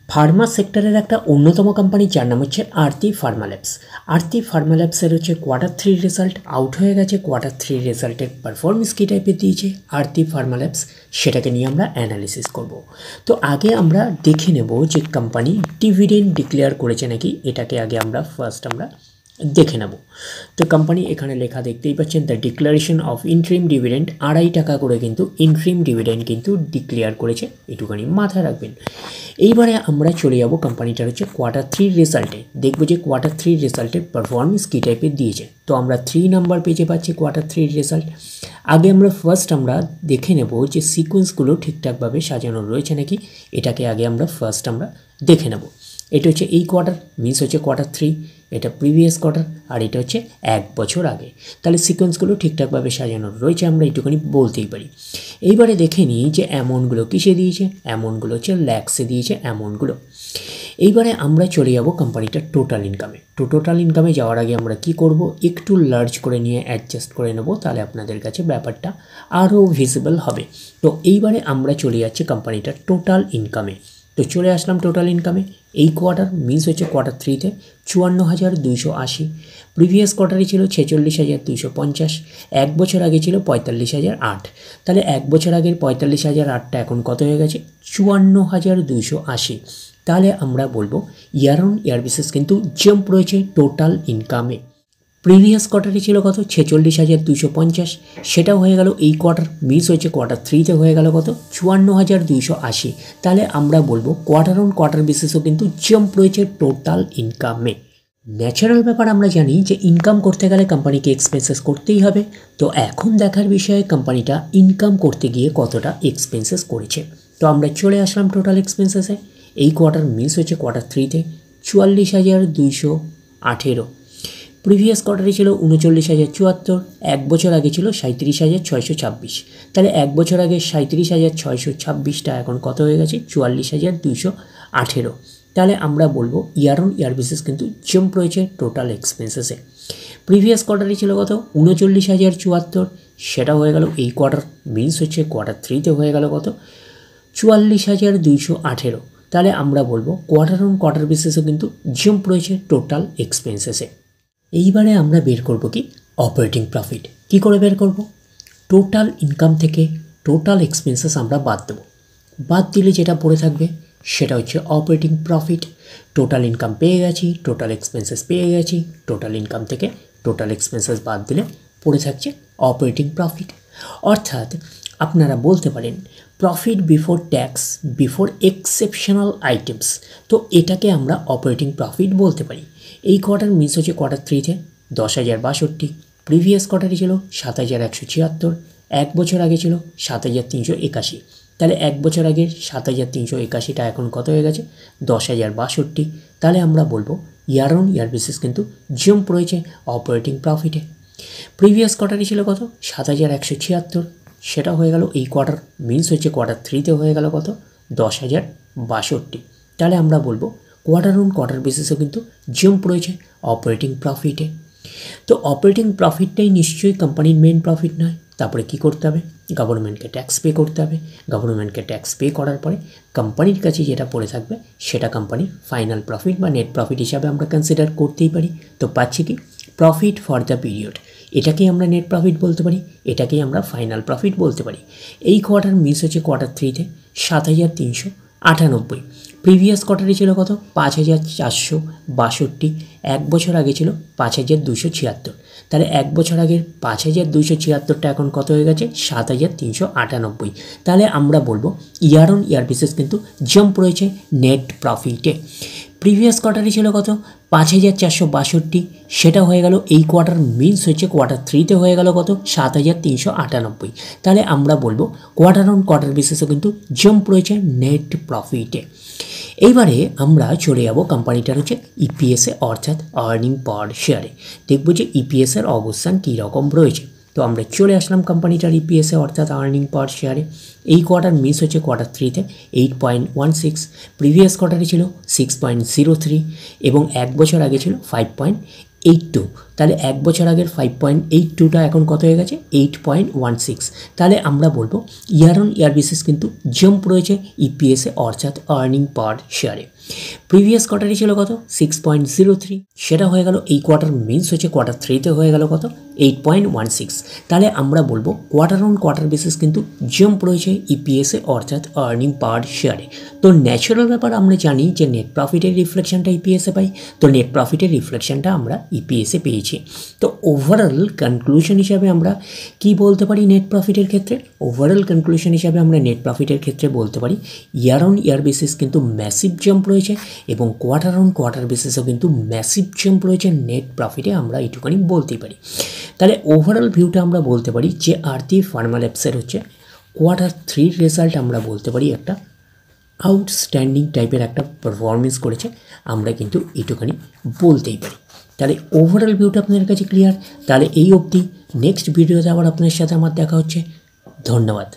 Pharma সেক্টরের একটা অন্যতম কোম্পানি যার নাম হচ্ছে আরতি ফার্মা ল্যাবস। আরতি ফার্মা ল্যাবসের হচ্ছে Q3 রেজাল্ট আউট হয়ে গেছে। Q3 রেজাল্টের পারফরমেন্স কী টাইপের দিয়েছে আরতি ফার্মা ল্যাবস, সেটাকে নিয়ে আমরা অ্যানালিসিস করব। তো আগে আমরা দেখে নেব যে কোম্পানি ডিভিডেন্ড ডিক্লেয়ার করেছে নাকি, এটাকে আগে আমরা ফার্স্ট দেখে নেব। তো কোম্পানি এখানে লেখা দেখতেই পাচ্ছেন, the declaration of interim dividend, 2.5 টাকা করে কিন্তু ইন্ট্রিম ডিভিডেন্ড কিন্তু ডিক্লেয়ার করেছে, এটুখানি মাথায় রাখবেন। এইবারে আমরা চলে যাব কোম্পানিটার হচ্ছে Q3 রেজাল্টে, দেখব যে Q3 রেজাল্টের পারফরমেন্স কী টাইপের দিয়েছে। তো আমরা 3 নাম্বার পেজে পাচ্ছি Q3 রেজাল্ট। আগে আমরা ফার্স্ট দেখে নেব যে সিকোয়েন্সগুলো ঠিকঠাকভাবে সাজানো রয়েছে নাকি, এটাকে আগে আমরা ফার্স্ট দেখে নেব। এটা হচ্ছে এই কোয়ার্টার, মিনস হচ্ছে Q3, এটা প্রিভিয়াস কোয়ার্টার, আর এটা হচ্ছে 1 বছর আগে। তাহলে সিকোয়েন্সগুলো ঠিকঠাকভাবে সাজানো রয়েছে, আমরা এইটুখানি বলতেই পারি। এইবারে দেখে নিই যে অ্যামাউন্টগুলো কিসে দিয়েছে। অ্যামাউন্টগুলো হচ্ছে ল্যাক্সে দিয়েছে অ্যামাউন্টগুলো। এইবারে আমরা চলে যাব কোম্পানিটার টোটাল ইনকামে। তো টোটাল ইনকামে যাওয়ার আগে আমরা কি করব, একটু লার্জ করে নিয়ে অ্যাডজাস্ট করে নেব, তাহলে আপনাদের কাছে ব্যাপারটা আরও ভিজিবল হবে। তো এইবারে আমরা চলে যাচ্ছি কোম্পানিটার টোটাল ইনকামে। তো চলে আসলাম টোটাল ইনকামে। এই কোয়ার্টার মিনস হচ্ছে Q3-তে 54,280, প্রিভিয়াস কোয়ার্টারে ছিল 46,250, 1 বছর আগে ছিল 45,008। তাহলে 1 বছর আগের 45,008টা এখন কত হয়ে গেছে, 54,280। তাহলে আমরা বলবো ইয়ার অন ইয়ার বেসিস কিন্তু জাম্প রয়েছে টোটাল ইনকামে। প্রিভিয়াস কোয়ার্টারে ছিল কত, 46,250, সেটাও হয়ে গেল এই কোয়ার্টার, মিস হয়েছে Q3-তে হয়ে গেল কত, 54,280। তাহলে আমরা বলবো কোয়ার্টার অন কোয়ার্টার বেসিসও কিন্তু জাম্প রয়েছে টোটাল ইনকামে। ন্যাচারাল ব্যাপার, আমরা জানি যে ইনকাম করতে গেলে কোম্পানিকে এক্সপেন্সেস করতেই হবে। তো এখন দেখার বিষয়ে কোম্পানিটা ইনকাম করতে গিয়ে কতটা এক্সপেন্সেস করেছে। তো আমরা চলে আসলাম টোটাল এক্সপেন্সেসে। এই কোয়ার্টার মিস হয়েছে Q3-তে 44,218, প্রিভিয়াস কোয়ার্টারে ছিল 39,074, 1 বছর আগে ছিল 37,626। তাহলে 1 বছর আগে 37,626টা এখন কত হয়ে গেছে, 44,218। তাহলে আমরা বলবো ইয়ার অন ইয়ার বেসিস কিন্তু জাম্প রয়েছে টোটাল এক্সপেন্সেসে। প্রিভিয়াস কোয়ার্টারে ছিল কত, 39,074, সেটা হয়ে গেল এই কোয়ার্টার, মিনস হচ্ছে Q3-তে হয়ে গেল কত, 44,218। তাহলে আমরা বলবো কোয়ার্টার অন কোয়ার্টার বেসিসও কিন্তু জাম্প রয়েছে টোটাল এক্সপেন্সেসে। এইবারে আমরা বের করব কি অপারেটিং প্রফিট। কি করে বের করব, টোটাল ইনকাম থেকে টোটাল এক্সপেন্সেস আমরা বাদ দেব। বাদ দিলে যেটা পড়ে থাকবে সেটা হচ্ছে অপারেটিং প্রফিট। টোটাল ইনকাম পেয়ে গেছি, টোটাল এক্সপেন্সেস পেয়ে গেছি, টোটাল ইনকাম থেকে টোটাল এক্সপেন্সেস বাদ দিলে পড়ে থাকছে অপারেটিং প্রফিট। অর্থাৎ আপনারা বলতে পারেন profit before tax before exceptional items. তো এটাকে আমরা অপারেটিং প্রফিট বলতে পারি। এই কোয়ার্টার মিস হচ্ছে Q3-তে 10,062, প্রিভিয়াস কোয়ার্টারে ছিল 7,176, 1 বছর আগে ছিল 7,381। তাহলে 1 বছর আগের 7,381টা এখন কত হয়ে গেছে, 10,062। তাহলে আমরা বলবো ইয়ার অন ইয়ার বেসিস কিন্তু জাম্প রয়েছে অপারেটিং প্রফিটে। প্রিভিয়াস কোয়ার্টারে ছিল কত, 7,176, সেটা হয়ে গেল এই কোয়ার্টার, মিনস হচ্ছে Q3-তে হয়ে গেল কত, 10,062। তাহলে আমরা বলবো কোয়ার্টার অন কোয়ার্টার বেসিসও কিন্তু জাম্প রয়েছে অপারেটিং প্রফিটে। তো অপারেটিং প্রফিটটাই নিশ্চয়ই কোম্পানির মেন প্রফিট নয়। তারপরে কি করতে হবে, গভর্নমেন্টকে ট্যাক্স পে করতে হবে। গভর্নমেন্টকে ট্যাক্স পে করার পরে কোম্পানির কাছে যেটা পড়ে থাকবে সেটা কোম্পানির ফাইনাল প্রফিট বা নেট প্রফিট হিসাবে আমরা কনসিডার করতেই পারি। তো পাচ্ছি কি প্রফিট ফর দ্য পিরিয়ড, এটাকেই আমরা নেট প্রফিট বলতে পারি, এটাকেই আমরা ফাইনাল প্রফিট বলতে পারি। এই কোয়ার্টার মিস হচ্ছে Q3-তে 7,398, প্রিভিয়াস কোয়ার্টারে ছিল কত, 5,462, 1 বছর আগে ছিল 5,276। তাহলে 1 বছর আগের 5,276টা এখন কত হয়ে গেছে, 7,398। তাহলে আমরা বলবো ইয়ার অন ইয়ার বেসিস কিন্তু জাম্প রয়েছে নেট প্রফিটে। প্রিভিয়াস কোয়ার্টারে ছিল কত, 5,462, সেটা হয়ে গেল এই কোয়ার্টার, মিনস হচ্ছে Q3-তে হয়ে গেল কত, 7,398। তাহলে আমরা বলবো কোয়ার্টার অন কোয়ার্টার বেসিসও কিন্তু জাম্প রয়েছে নেট প্রফিটে। এইবারে আমরা চলে যাব কোম্পানিটার হচ্ছে ইপিএসে, অর্থাৎ আর্নিং পার শেয়ারে। দেখব যে ইপিএসের অবস্থান কী রকম রয়েছে। তো আমরা চলে আসলাম কোম্পানিটার ইপিএসে, অর্থাৎ আর্নিং পার শেয়ারে। এই কোয়ার্টার মিস হচ্ছে Q3-তে 8.16, প্রিভিয়াস কোয়ার্টারে ছিল 6.03 এবং 1 বছর আগে ছিল 5.82, তাহলে এক বছর আগের 5.82টা এখন কত হয়ে গেছে 8.16। তাহলে আমরা বলবো ইয়ার অন ইয়ার বেসিস কিন্তু জাম্প রয়েছে ইপিএসে অর্থাৎ আর্নিং পার শেয়ারে। প্রিভিয়াস কোয়ার্টারে ছিল কত 6.03, সেটা হয়ে গেল এই কোয়ার্টার মিনস হচ্ছে কোয়ার্টার 3তে হয়ে গেল কত 8.16। তাহলে আমরা বলবো কোয়ার্টার অন কোয়ার্টার বেসিস কিন্তু জাম্প রয়েছে ইপিএসে অর্থাৎ আর্নিং পার শেয়ারে। তো ন্যাচারাল ব্যাপার আমরা জানি যে নেট প্রফিটের রিফ্লেকশনটা ইপিএসে পাই, তো নেট প্রফিটের রিফ্লেকশনটা আমরা ইপিএসে পেয়েছি। তো ওভারঅল কনক্লুশন হিসাবে আমরা কি বলতে পারি নেট প্রফিটের ক্ষেত্রে, ওভারঅল কনক্লুশন হিসাবে আমরা নেট প্রফিটের ক্ষেত্রে বলতে পারি ইয়ার অন ইয়ার বেসিস কিন্তু ম্যাসিভ জাম্প রয়েছে এবং কোয়ার্টার অন কোয়ার্টার বেসিসেও কিন্তু ম্যাসিভ জাম্প রয়েছে নেট প্রফিটে, আমরা এইটুখানি বলতেই পারি। তাহলে ওভারঅল ভিউটা আমরা বলতে পারি যে আরতি ফার্মা ল্যাবসের হচ্ছে কোয়ার্টার 3 রেজাল্ট আমরা বলতে পারি একটা আউটস্ট্যান্ডিং টাইপের একটা পারফরমেন্স করেছে, আমরা কিন্তু এইটুখানি বলতেই পারি। তাহলে ওভারঅল ভিউটা আপনাদের কাছে ক্লিয়ার। তাহলে এই অবধি, নেক্সট ভিডিওতে আবার আপনার সাথে আমার দেখা হচ্ছে। ধন্যবাদ।